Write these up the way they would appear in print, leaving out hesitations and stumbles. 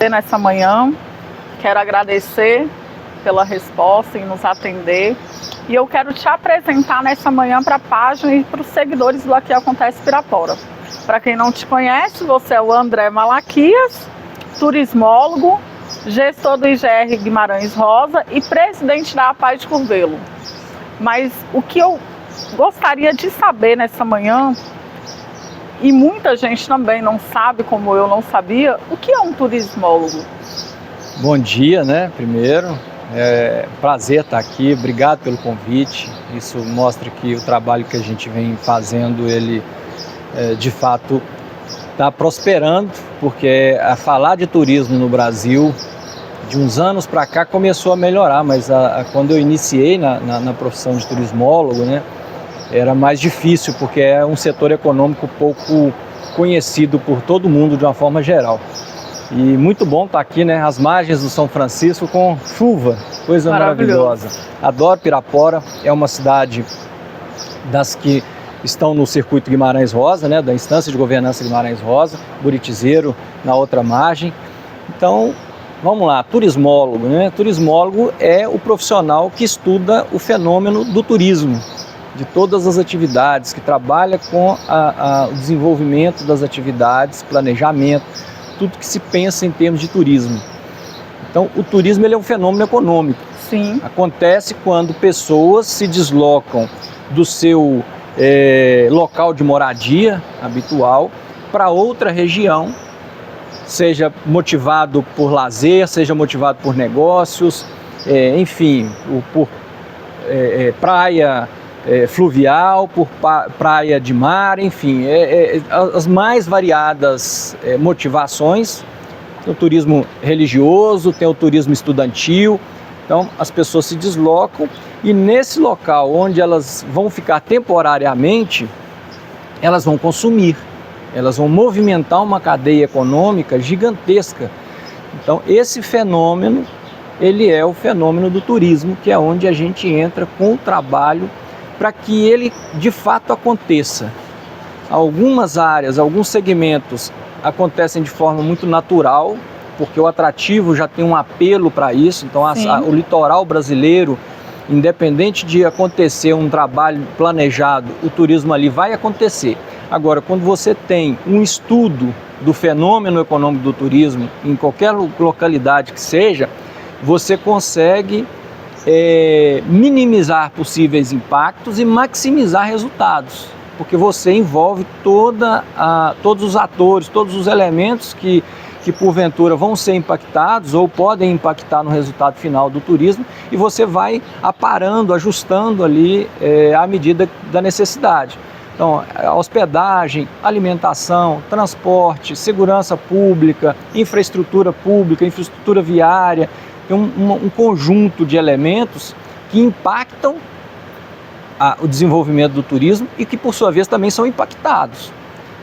nessa manhã. Quero agradecer pela resposta e nos atender. E eu quero te apresentar nessa manhã para a página e para os seguidores do Aqui Acontece Pirapora. Para quem não te conhece, você é o André Malaquias, turismólogo, gestor do IGR Guimarães Rosa e presidente da APAI de Curvelo. Mas o que eu gostaria de saber nessa manhã, e muita gente também não sabe, como eu não sabia, o que é um turismólogo? Bom dia, né? Primeiro, prazer estar aqui, obrigado pelo convite. Isso mostra que o trabalho que a gente vem fazendo, ele de fato está prosperando, porque a falar de turismo no Brasil, de uns anos para cá começou a melhorar, mas quando eu iniciei na profissão de turismólogo, né, era mais difícil, porque é um setor econômico pouco conhecido por todo mundo de uma forma geral. E muito bom estar aqui, né, às margens do São Francisco com chuva, coisa maravilhosa. Adoro Pirapora, é uma cidade das que estão no circuito Guimarães Rosa, né, da instância de governança Guimarães Rosa, Buritizeiro na outra margem. Então, vamos lá, turismólogo, né? Turismólogo é o profissional que estuda o fenômeno do turismo, de todas as atividades, que trabalha com o desenvolvimento das atividades, planejamento, tudo que se pensa em termos de turismo. Então, o turismo ele é um fenômeno econômico. Sim. Acontece quando pessoas se deslocam do seu local de moradia habitual para outra região, seja motivado por lazer, seja motivado por negócios, enfim, por praia fluvial, por praia de mar, enfim, as mais variadas motivações. Tem o turismo religioso, tem o turismo estudantil. Então as pessoas se deslocam e nesse local onde elas vão ficar temporariamente, elas vão consumir, elas vão movimentar uma cadeia econômica gigantesca. Então esse fenômeno, ele é o fenômeno do turismo, que é onde a gente entra com o trabalho para que ele de fato aconteça. Algumas áreas, alguns segmentos acontecem de forma muito natural, porque o atrativo já tem um apelo para isso. Então o litoral brasileiro, independente de acontecer um trabalho planejado, o turismo ali vai acontecer. Agora, quando você tem um estudo do fenômeno econômico do turismo, em qualquer localidade que seja, você consegue minimizar possíveis impactos e maximizar resultados, porque você envolve todos os atores, todos os elementos que porventura vão ser impactados ou podem impactar no resultado final do turismo, e você vai aparando, ajustando ali à medida da necessidade. Então, hospedagem, alimentação, transporte, segurança pública, infraestrutura viária, tem um conjunto de elementos que impactam o desenvolvimento do turismo e que, por sua vez, também são impactados.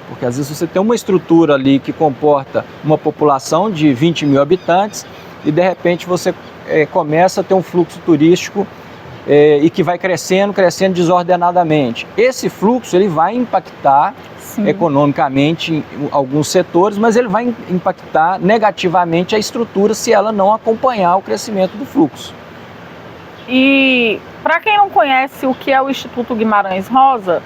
Porque às vezes você tem uma estrutura ali que comporta uma população de 20 mil habitantes e, de repente, você começa a ter um fluxo turístico e que vai crescendo desordenadamente. Esse fluxo ele vai impactar economicamente em alguns setores, mas ele vai impactar negativamente a estrutura se ela não acompanhar o crescimento do fluxo. E para quem não conhece o que é o Instituto Guimarães Rosa,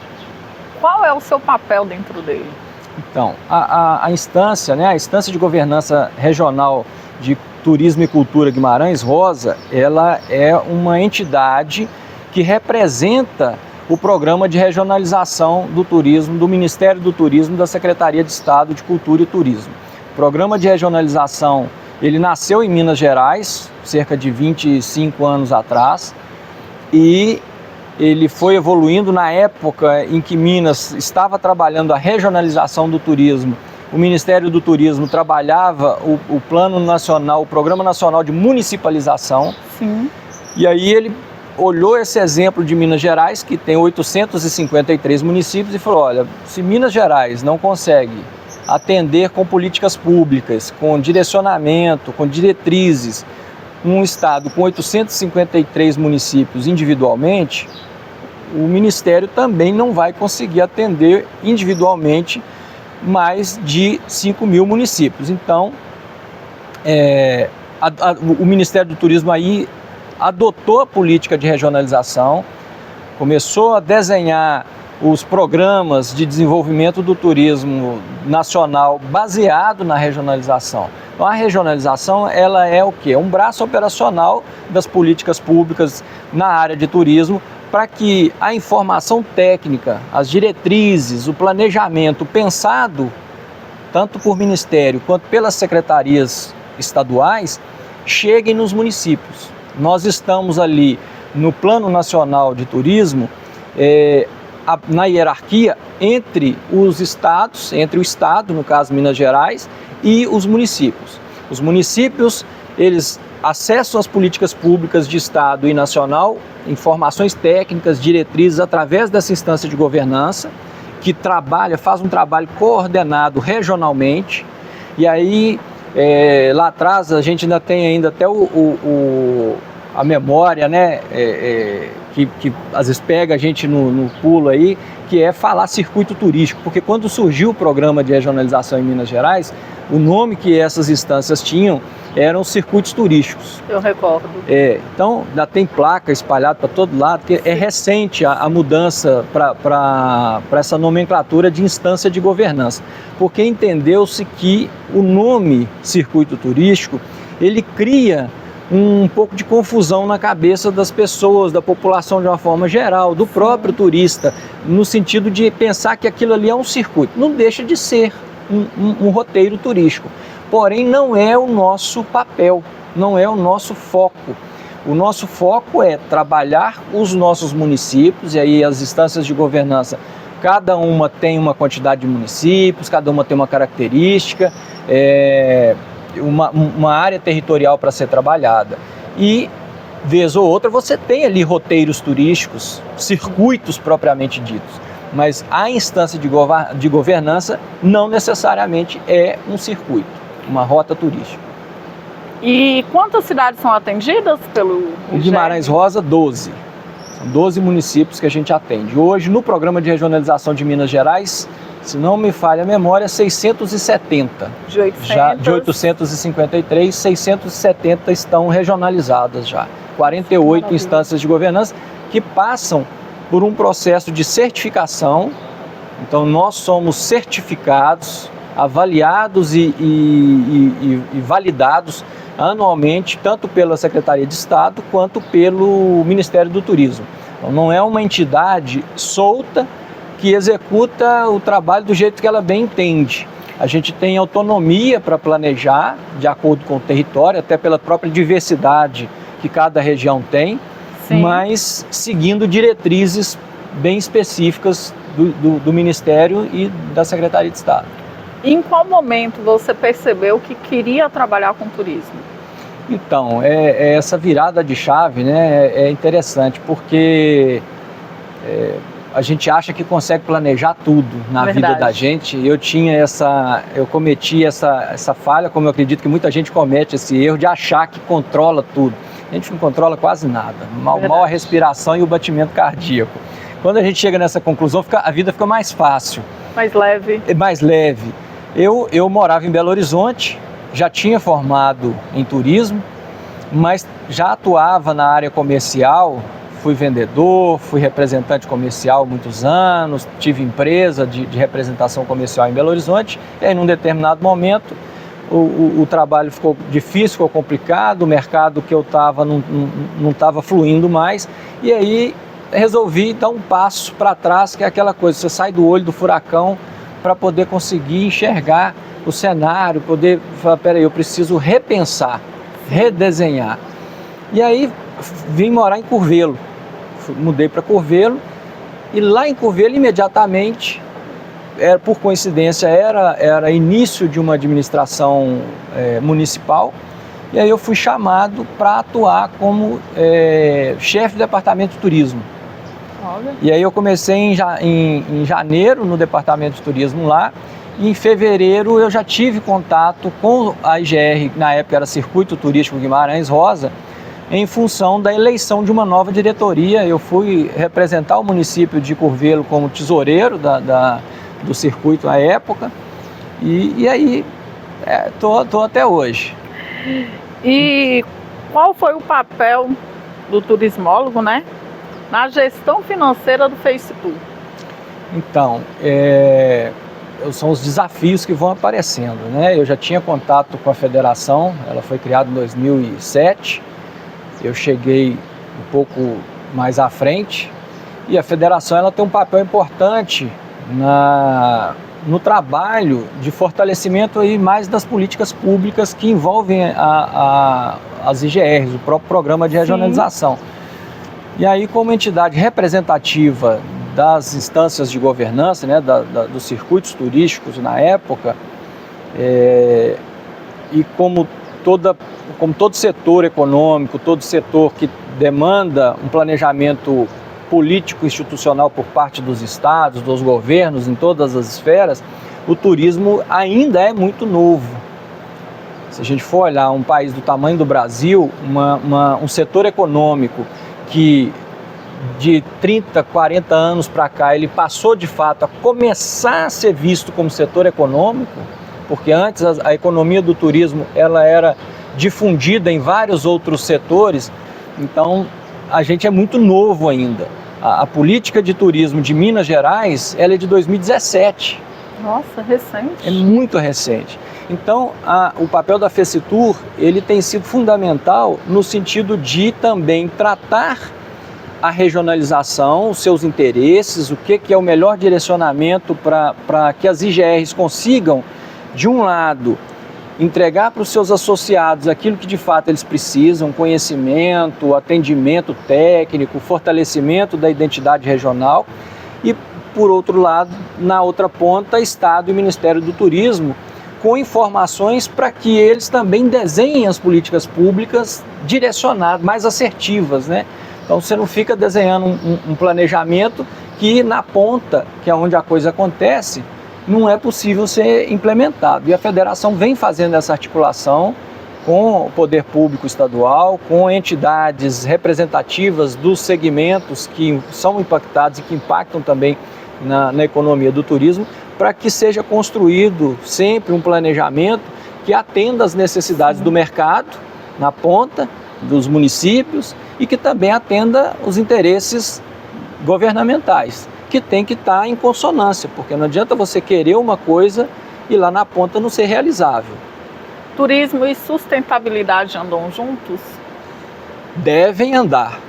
qual é o seu papel dentro dele? Então, a instância, né, a instância de governança regional de Turismo e Cultura Guimarães Rosa, ela é uma entidade que representa o programa de regionalização do turismo do Ministério do Turismo da Secretaria de Estado de Cultura e Turismo. O programa de regionalização, ele nasceu em Minas Gerais, cerca de 25 anos atrás, e ele foi evoluindo na época em que Minas estava trabalhando a regionalização do turismo. O Ministério do Turismo trabalhava o Plano Nacional, o Programa Nacional de Municipalização. Sim. E aí ele olhou esse exemplo de Minas Gerais, que tem 853 municípios, e falou, olha, se Minas Gerais não consegue atender com políticas públicas, com direcionamento, com diretrizes, um estado com 853 municípios individualmente, o Ministério também não vai conseguir atender individualmente mais de 5 mil municípios. Então, o Ministério do Turismo aí adotou a política de regionalização, começou a desenhar os programas de desenvolvimento do turismo nacional baseado na regionalização. Então, a regionalização, ela é o quê? É um braço operacional das políticas públicas na área de turismo para que a informação técnica, as diretrizes, o planejamento pensado tanto por Ministério quanto pelas secretarias estaduais cheguem nos municípios. Nós estamos ali no Plano Nacional de Turismo, na hierarquia entre os estados, entre o estado, no caso Minas Gerais, e os municípios. Os municípios, eles acessam as políticas públicas de estado e nacional, informações técnicas, diretrizes através dessa instância de governança, que faz um trabalho coordenado regionalmente, e aí lá atrás a gente ainda tem até a memória, né, que às vezes pega a gente no pulo aí, que é falar circuito turístico, porque quando surgiu o programa de regionalização em Minas Gerais, o nome que essas instâncias tinham eram circuitos turísticos. Eu recordo. Então, já tem placa espalhada para todo lado, porque é recente a mudança para essa nomenclatura de instância de governança, porque entendeu-se que o nome circuito turístico, ele cria um pouco de confusão na cabeça das pessoas, da população de uma forma geral, do próprio turista, no sentido de pensar que aquilo ali é um circuito. Não deixa de ser um roteiro turístico, porém não é o nosso papel, não é o nosso foco. O nosso foco é trabalhar os nossos municípios, e aí as instâncias de governança, cada uma tem uma quantidade de municípios, cada uma tem uma característica, uma área territorial para ser trabalhada. E, vez ou outra, você tem ali roteiros turísticos, circuitos propriamente ditos. Mas a instância de governança não necessariamente é um circuito, uma rota turística. E quantas cidades são atendidas pelo O Guimarães Rosa, 12. São 12 municípios que a gente atende. Hoje, no programa de regionalização de Minas Gerais, se não me falha a memória, 670. De 800. Já de 853, 670 estão regionalizadas já. 48 Maravilha. Instâncias de governança que passam por um processo de certificação. Então, nós somos certificados, avaliados e validados anualmente, tanto pela Secretaria de Estado quanto pelo Ministério do Turismo. Então, não é uma entidade solta que executa o trabalho do jeito que ela bem entende. A gente tem autonomia para planejar de acordo com o território, até pela própria diversidade que cada região tem, Sim. mas seguindo diretrizes bem específicas do Ministério e da Secretaria de Estado. E em qual momento você percebeu que queria trabalhar com turismo? Então, essa virada de chave, né, é interessante, porque a gente acha que consegue planejar tudo na Verdade. vida da gente. Eu cometi essa falha, como eu acredito que muita gente comete esse erro de achar que controla tudo. A gente não controla quase nada, mal a respiração e o batimento cardíaco. Quando a gente chega nessa conclusão, a vida fica mais fácil. Mais leve. É mais leve. Eu morava em Belo Horizonte, já tinha formado em turismo, mas já atuava na área comercial. Fui vendedor, fui representante comercial há muitos anos, tive empresa de representação comercial em Belo Horizonte, e aí num determinado momento o trabalho ficou difícil, ficou complicado, o mercado que eu estava não estava fluindo mais, e aí resolvi dar um passo para trás, que é aquela coisa, você sai do olho do furacão para poder conseguir enxergar o cenário, poder falar, peraí, eu preciso repensar, redesenhar. E aí vim morar em Curvelo. Mudei para Curvelo, e lá em Curvelo imediatamente, por coincidência, era início de uma administração municipal, e aí eu fui chamado para atuar como chefe do departamento de turismo. Olha. E aí eu comecei em janeiro no departamento de turismo lá, e em fevereiro eu já tive contato com a IGR, na época era Circuito Turístico Guimarães Rosa, em função da eleição de uma nova diretoria. Eu fui representar o município de Curvelo como tesoureiro do circuito à época, e aí tô até hoje. E qual foi o papel do turismólogo, né, na gestão financeira do Facebook? Então, são os desafios que vão aparecendo, né? Eu já tinha contato com a federação, ela foi criada em 2007, eu cheguei um pouco mais à frente, e a federação ela tem um papel importante no trabalho de fortalecimento aí mais das políticas públicas que envolvem as IGRs, o próprio programa de regionalização. Sim. E aí, como entidade representativa das instâncias de governança, né, dos circuitos turísticos na época, e como todo setor econômico, todo setor que demanda um planejamento político institucional por parte dos estados, dos governos, em todas as esferas, o turismo ainda é muito novo. Se a gente for olhar um país do tamanho do Brasil, um setor econômico que de 30, 40 anos para cá ele passou de fato a começar a ser visto como setor econômico, porque antes a economia do turismo ela era difundida em vários outros setores, então a gente é muito novo ainda. A política de turismo de Minas Gerais ela é de 2017. Nossa, recente. É muito recente. Então, o papel da FECITUR ele tem sido fundamental no sentido de também tratar a regionalização, os seus interesses, o que é o melhor direcionamento para que as IGRs consigam, de um lado, entregar para os seus associados aquilo que de fato eles precisam, conhecimento, atendimento técnico, fortalecimento da identidade regional, e por outro lado, na outra ponta, Estado e Ministério do Turismo, com informações para que eles também desenhem as políticas públicas direcionadas, mais assertivas, né? Então você não fica desenhando um planejamento que na ponta, que é onde a coisa acontece, não é possível ser implementado. E a federação vem fazendo essa articulação com o poder público estadual, com entidades representativas dos segmentos que são impactados e que impactam também na economia do turismo, para que seja construído sempre um planejamento que atenda às necessidades do mercado, na ponta, dos municípios, e que também atenda os interesses governamentais, que tem que estar em consonância, porque não adianta você querer uma coisa e lá na ponta não ser realizável. Turismo e sustentabilidade andam juntos? Devem andar.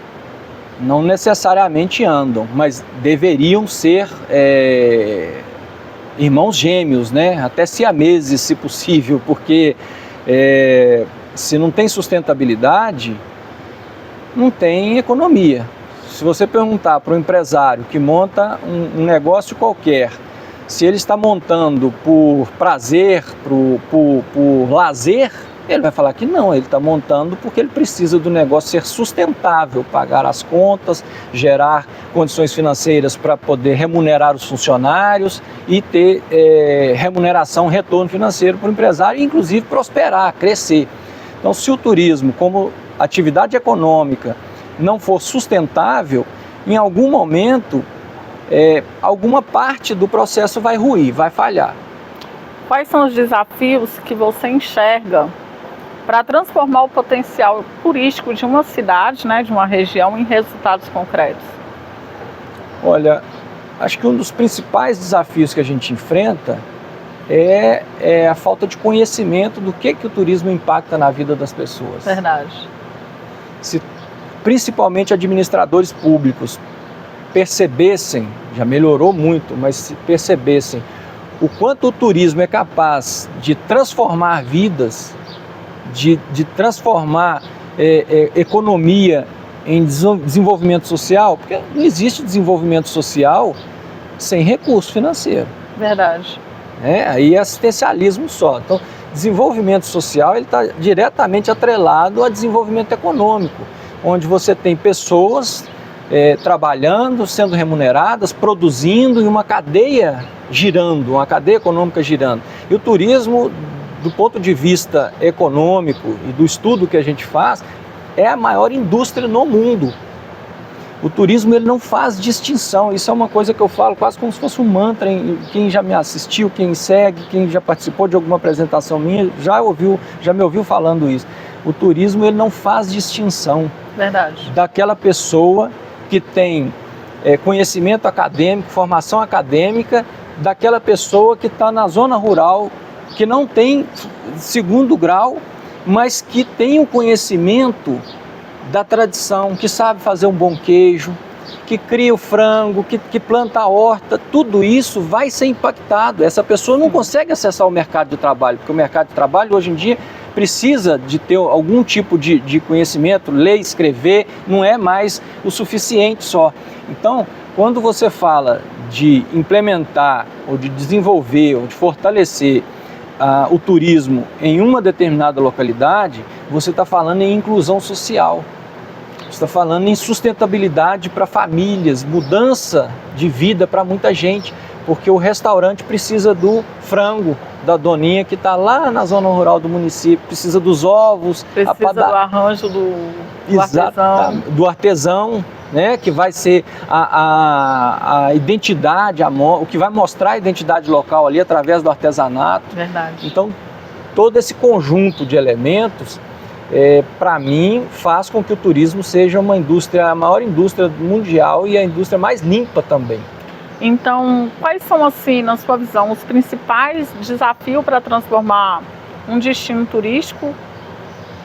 Não necessariamente andam, mas deveriam ser irmãos gêmeos, né? Até siameses, se possível, porque se não tem sustentabilidade, não tem economia. Se você perguntar para um empresário que monta um negócio qualquer, se ele está montando por prazer, por lazer, ele vai falar que não, ele está montando porque ele precisa do negócio ser sustentável, pagar as contas, gerar condições financeiras para poder remunerar os funcionários e ter remuneração, retorno financeiro para o empresário e inclusive prosperar, crescer. Então, se o turismo como atividade econômica não for sustentável, em algum momento, alguma parte do processo vai ruir, vai falhar. Quais são os desafios que você enxerga para transformar o potencial turístico de uma cidade, né, de uma região, em resultados concretos? Olha, acho que um dos principais desafios que a gente enfrenta é a falta de conhecimento do que o turismo impacta na vida das pessoas. Verdade. Se principalmente administradores públicos percebessem, já melhorou muito, mas se percebessem o quanto o turismo é capaz de transformar vidas, de transformar economia em desenvolvimento social, porque não existe desenvolvimento social sem recurso financeiro. Verdade. Aí é assistencialismo só. Então, desenvolvimento social ele está diretamente atrelado a desenvolvimento econômico, onde você tem pessoas trabalhando, sendo remuneradas, produzindo e uma cadeia girando, uma cadeia econômica girando. E o turismo, do ponto de vista econômico e do estudo que a gente faz, é a maior indústria no mundo. O turismo ele não faz distinção, isso é uma coisa que eu falo quase como se fosse um mantra. Quem já me assistiu, quem segue, quem já participou de alguma apresentação minha, já me ouviu falando isso. O turismo ele não faz distinção. Verdade. Daquela pessoa que tem conhecimento acadêmico, formação acadêmica, daquela pessoa que está na zona rural, que não tem segundo grau, mas que tem o conhecimento da tradição, que sabe fazer um bom queijo, que cria o frango, que planta a horta, tudo isso vai ser impactado. Essa pessoa não consegue acessar o mercado de trabalho, porque o mercado de trabalho hoje em dia precisa de ter algum tipo de conhecimento, ler, escrever, não é mais o suficiente só. Então, quando você fala de implementar, ou de desenvolver, ou de fortalecer o turismo em uma determinada localidade, você está falando em inclusão social. Você está falando em sustentabilidade para famílias, mudança de vida para muita gente, porque o restaurante precisa do frango da doninha que está lá na zona rural do município, precisa dos ovos, precisa do arranjo do artesão. Do artesão, né, que vai ser a identidade, o que vai mostrar a identidade local ali através do artesanato. Verdade. Então, todo esse conjunto de elementos, para mim, faz com que o turismo seja uma indústria, a maior indústria mundial e a indústria mais limpa também. Então, quais são, assim, na sua visão, os principais desafios para transformar um destino turístico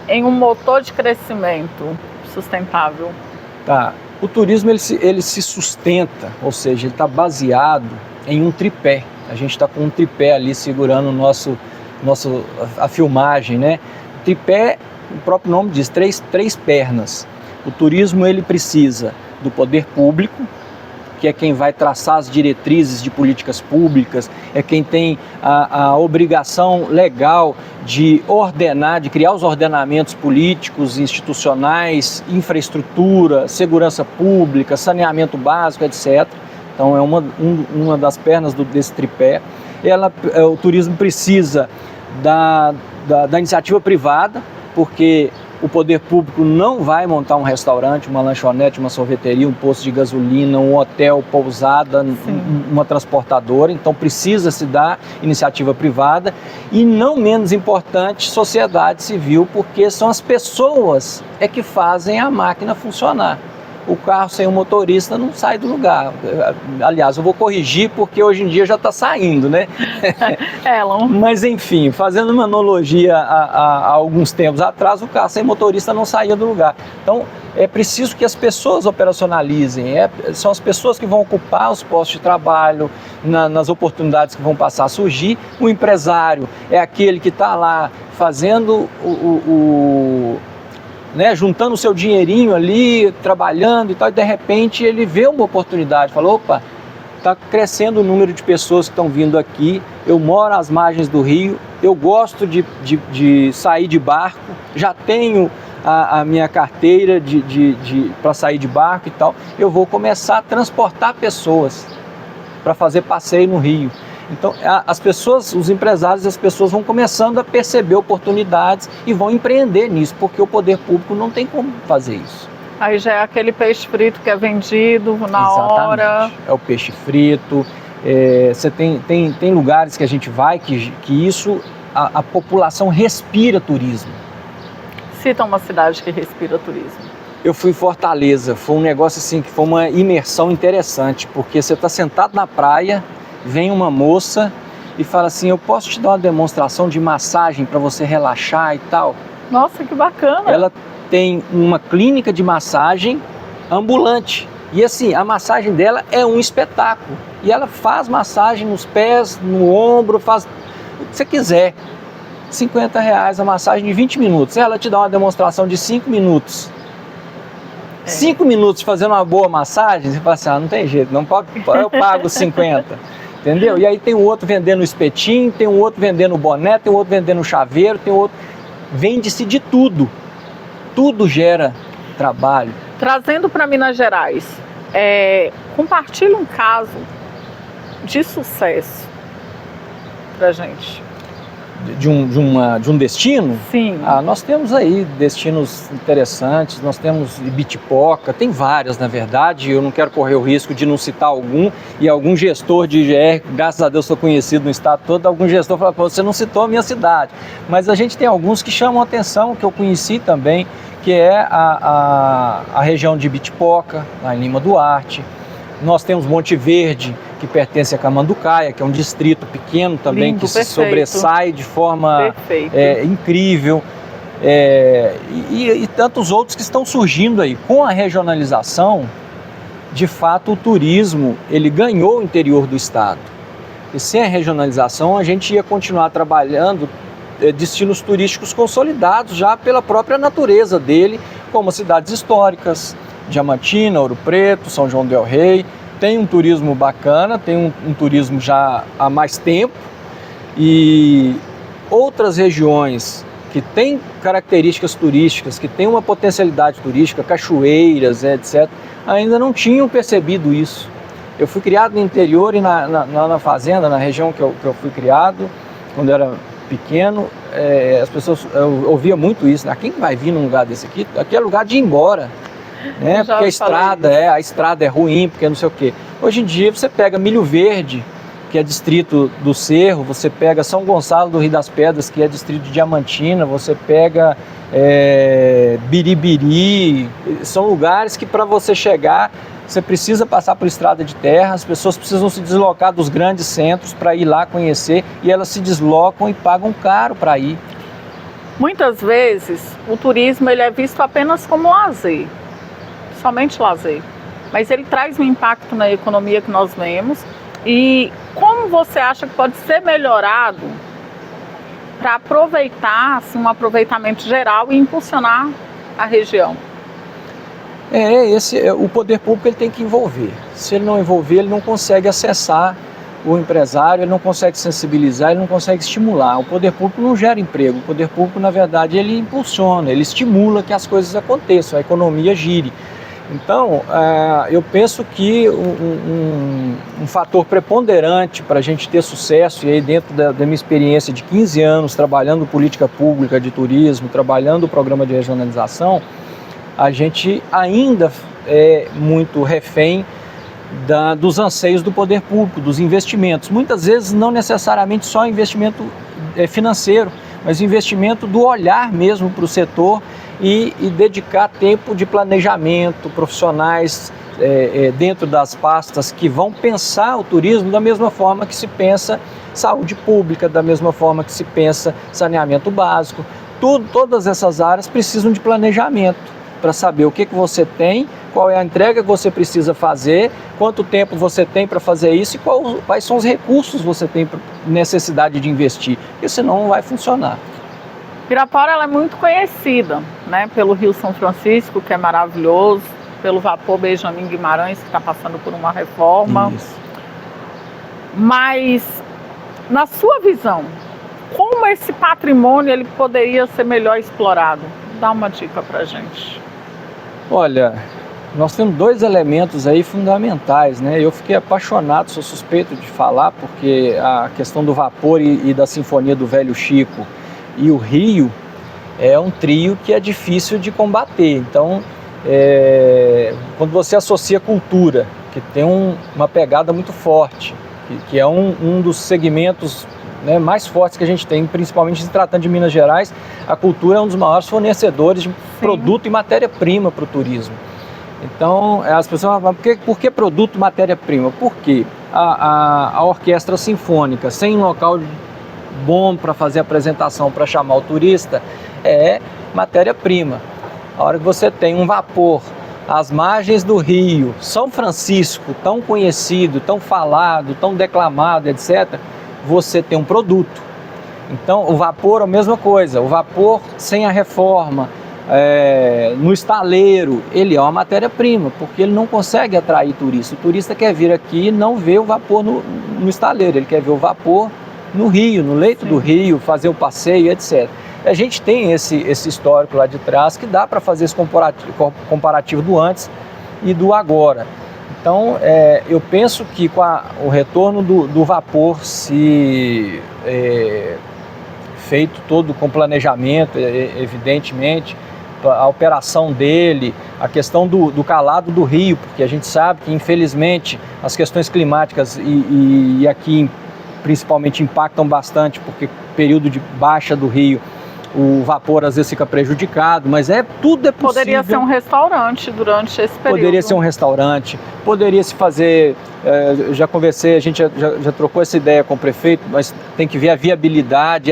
em um motor de crescimento sustentável? Tá. O turismo ele se sustenta, ou seja, ele está baseado em um tripé. A gente está com um tripé ali segurando a filmagem, né? O tripé, o próprio nome diz, três pernas. O turismo ele precisa do poder público, que é quem vai traçar as diretrizes de políticas públicas, é quem tem a obrigação legal de ordenar, de criar os ordenamentos políticos, institucionais, infraestrutura, segurança pública, saneamento básico, etc. Então é uma das pernas desse tripé. O turismo precisa da iniciativa privada, porque o poder público não vai montar um restaurante, uma lanchonete, uma sorveteria, um posto de gasolina, um hotel, pousada, uma transportadora. Então precisa se dar iniciativa privada e, não menos importante, sociedade civil, porque são as pessoas que fazem a máquina funcionar. O carro sem o motorista não sai do lugar. Aliás, eu vou corrigir porque hoje em dia já está saindo, né? Mas enfim, fazendo uma analogia a alguns tempos atrás, o carro sem motorista não saía do lugar. Então é preciso que as pessoas operacionalizem, são as pessoas que vão ocupar os postos de trabalho, nas oportunidades que vão passar a surgir. O empresário é aquele que está lá fazendo juntando o seu dinheirinho ali, trabalhando e tal, e de repente ele vê uma oportunidade, fala, opa, está crescendo o número de pessoas que estão vindo aqui, eu moro às margens do rio, eu gosto de sair de barco, já tenho a minha carteira para sair de barco e tal, eu vou começar a transportar pessoas para fazer passeio no rio. Então, as pessoas, os empresários e as pessoas vão começando a perceber oportunidades e vão empreender nisso, porque o poder público não tem como fazer isso. Aí já é aquele peixe frito que é vendido na hora. É o peixe frito. Você tem lugares que a gente vai que isso, a população respira turismo. Cita uma cidade que respira turismo. Eu fui em Fortaleza, foi um negócio assim, que foi uma imersão interessante, porque você está sentado na praia, vem uma moça e fala assim, eu posso te dar uma demonstração de massagem para você relaxar e tal? Nossa, que bacana! Ela tem uma clínica de massagem ambulante e assim, a massagem dela é um espetáculo e ela faz massagem nos pés, no ombro, faz o que você quiser. R$50 a massagem de 20 minutos, ela te dá uma demonstração de 5 minutos. 5 minutos fazendo uma boa massagem, você fala assim, não tem jeito, não, eu pago 50. Entendeu? E aí tem o outro vendendo espetinho, tem o outro vendendo boné, tem o outro vendendo chaveiro, tem o outro... Vende-se de tudo. Tudo gera trabalho. Trazendo para Minas Gerais, compartilhe um caso de sucesso pra gente. de um destino? Sim. Nós temos aí destinos interessantes, nós temos Ibitipoca, tem várias na verdade, eu não quero correr o risco de não citar algum, e algum gestor de IGR, graças a Deus sou conhecido no estado todo, algum gestor fala, você não citou a minha cidade, mas a gente tem alguns que chamam a atenção, que eu conheci também, que é a região de Ibitipoca, lá em Lima Duarte. Nós temos Monte Verde, que pertence a Camanducaia, que é um distrito pequeno também, lindo, que perfeito. se sobressai de forma incrível. E tantos outros que estão surgindo aí. Com a regionalização, de fato, o turismo ele ganhou o interior do estado. E sem a regionalização, a gente ia continuar trabalhando destinos turísticos consolidados já pela própria natureza dele, como cidades históricas, Diamantina, Ouro Preto, São João del Rei. Tem um turismo bacana, tem um turismo já há mais tempo, e outras regiões que têm características turísticas, que têm uma potencialidade turística, cachoeiras, etc., ainda não tinham percebido isso. Eu fui criado no interior e na fazenda, na região que eu fui criado, quando eu era pequeno, as pessoas, eu ouvia muito isso, né? Quem vai vir num lugar desse aqui? Aqui é lugar de ir embora. Porque a estrada é ruim, porque não sei o quê. Hoje em dia você pega Milho Verde, que é distrito do Cerro, você pega São Gonçalo do Rio das Pedras, que é distrito de Diamantina, você pega Biribiri, são lugares que para você chegar, você precisa passar por estrada de terra, as pessoas precisam se deslocar dos grandes centros para ir lá conhecer, e elas se deslocam e pagam caro para ir. Muitas vezes o turismo ele é visto apenas como lazer. Somente lazer, mas ele traz um impacto na economia que nós vemos. E como você acha que pode ser melhorado para aproveitar, assim, um aproveitamento geral e impulsionar a região? O poder público ele tem que envolver. Se ele não envolver, ele não consegue acessar o empresário, ele não consegue sensibilizar, ele não consegue estimular. O poder público não gera emprego, o poder público, na verdade, ele impulsiona, ele estimula que as coisas aconteçam, a economia gire. Então, eu penso que um fator preponderante para a gente ter sucesso, e aí dentro da minha experiência de 15 anos trabalhando política pública de turismo, trabalhando o programa de regionalização, a gente ainda é muito refém dos anseios do poder público, dos investimentos. Muitas vezes não necessariamente só investimento financeiro, mas investimento do olhar mesmo para o setor, e dedicar tempo de planejamento, profissionais dentro das pastas que vão pensar o turismo da mesma forma que se pensa saúde pública, da mesma forma que se pensa saneamento básico. Todas essas áreas precisam de planejamento para saber o que você tem, qual é a entrega que você precisa fazer, quanto tempo você tem para fazer isso e quais são os recursos que você tem necessidade de investir, porque senão não vai funcionar. Pirapora ela é muito conhecida, né, pelo Rio São Francisco, que é maravilhoso, pelo vapor Benjamin Guimarães, que está passando por uma reforma. Isso. Mas, na sua visão, como esse patrimônio ele poderia ser melhor explorado? Dá uma dica para a gente. Olha, nós temos dois elementos aí fundamentais, né? Eu fiquei apaixonado, sou suspeito de falar, porque a questão do vapor e da Sinfonia do Velho Chico e o Rio é um trio que é difícil de combater. Então, quando você associa cultura, que tem uma pegada muito forte, que é um dos segmentos, né, mais fortes que a gente tem, principalmente se tratando de Minas Gerais, a cultura é um dos maiores fornecedores de produto e matéria-prima para o turismo. Então, as pessoas falam, por que produto e matéria-prima? Porque a orquestra sinfônica, sem local bom para fazer apresentação, para chamar o turista, é matéria-prima. A hora que você tem um vapor às margens do Rio, São Francisco, tão conhecido, tão falado, tão declamado, etc., você tem um produto. Então, o vapor é a mesma coisa. O vapor sem a reforma, no estaleiro, ele é uma matéria-prima, porque ele não consegue atrair turista. O turista quer vir aqui e não ver o vapor no estaleiro, ele quer ver o vapor no Rio, no leito do Rio, fazer o passeio, etc. A gente tem esse histórico lá de trás que dá para fazer esse comparativo do antes e do agora. Então, eu penso que com o retorno do vapor se feito todo com planejamento, evidentemente, a operação dele, a questão do calado do rio, porque a gente sabe que, infelizmente, as questões climáticas e aqui principalmente impactam bastante, porque período de baixa do rio, o vapor às vezes fica prejudicado, mas tudo é possível. Poderia ser um restaurante durante esse período. Poderia ser um restaurante, poderia se fazer, já conversei, a gente já trocou essa ideia com o prefeito, mas tem que ver a viabilidade,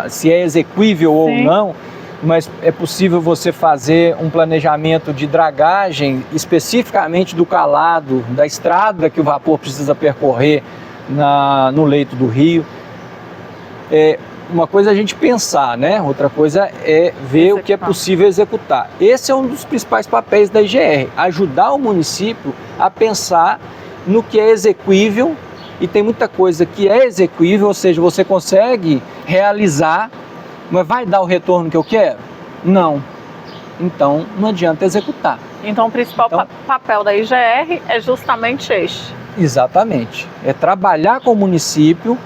se é exequível ou não, mas é possível você fazer um planejamento de dragagem especificamente do calado, da estrada que o vapor precisa percorrer no leito do rio. Uma coisa é a gente pensar, né? Outra coisa é ver o que é possível executar. Esse é um dos principais papéis da IGR, ajudar o município a pensar no que é exequível, e tem muita coisa que é exequível, ou seja, você consegue realizar, mas vai dar o retorno que eu quero? Não. Então, não adianta executar. Então, o principal papel da IGR é justamente este. Exatamente. É trabalhar com o município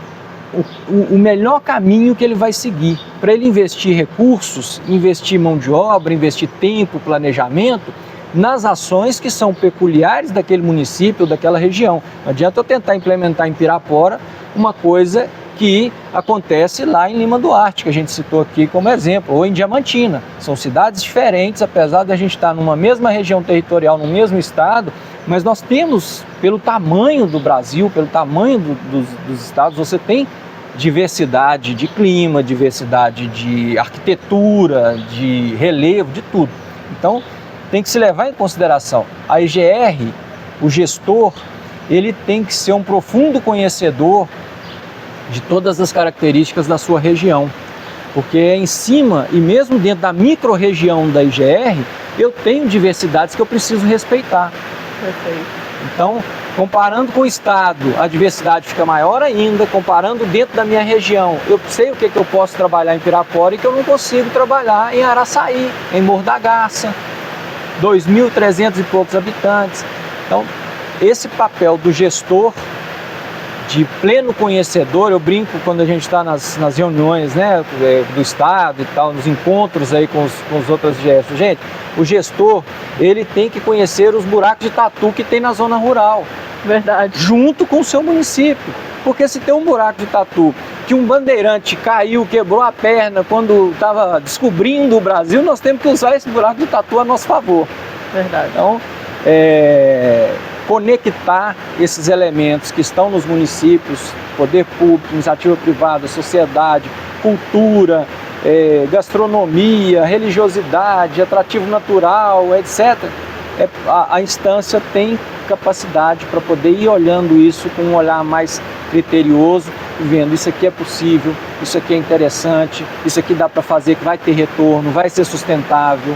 o melhor caminho que ele vai seguir. Para ele investir recursos, investir mão de obra, investir tempo, planejamento, nas ações que são peculiares daquele município, daquela região. Não adianta eu tentar implementar em Pirapora uma coisa que acontece lá em Lima Duarte, que a gente citou aqui como exemplo, ou em Diamantina. São cidades diferentes, apesar de a gente estar numa mesma região territorial, no mesmo estado, mas nós temos, pelo tamanho do Brasil, pelo tamanho dos estados, você tem diversidade de clima, diversidade de arquitetura, de relevo, de tudo. Então, tem que se levar em consideração. A IGR, o gestor, ele tem que ser um profundo conhecedor de todas as características da sua região, porque é em cima, e mesmo dentro da micro-região da IGR, eu tenho diversidades que eu preciso respeitar. Perfeito. Então, comparando com o estado, a diversidade fica maior ainda. Comparando dentro da minha região, eu sei o que eu posso trabalhar em Pirapora e que eu não consigo trabalhar em Araçaí, em Morro da Garça, 2.300 e poucos habitantes. Então, esse papel do gestor, de pleno conhecedor, eu brinco quando a gente está nas reuniões, né, do estado e tal, nos encontros aí com os outros gestos. Gente, o gestor, ele tem que conhecer os buracos de tatu que tem na zona rural. Verdade. Junto com o seu município. Porque se tem um buraco de tatu que um bandeirante caiu, quebrou a perna quando estava descobrindo o Brasil, nós temos que usar esse buraco de tatu a nosso favor. Verdade. Então, conectar esses elementos que estão nos municípios, poder público, iniciativa privada, sociedade, cultura, gastronomia, religiosidade, atrativo natural, etc. A instância tem capacidade para poder ir olhando isso com um olhar mais criterioso, vendo isso aqui é possível, isso aqui é interessante, isso aqui dá para fazer, que vai ter retorno, vai ser sustentável.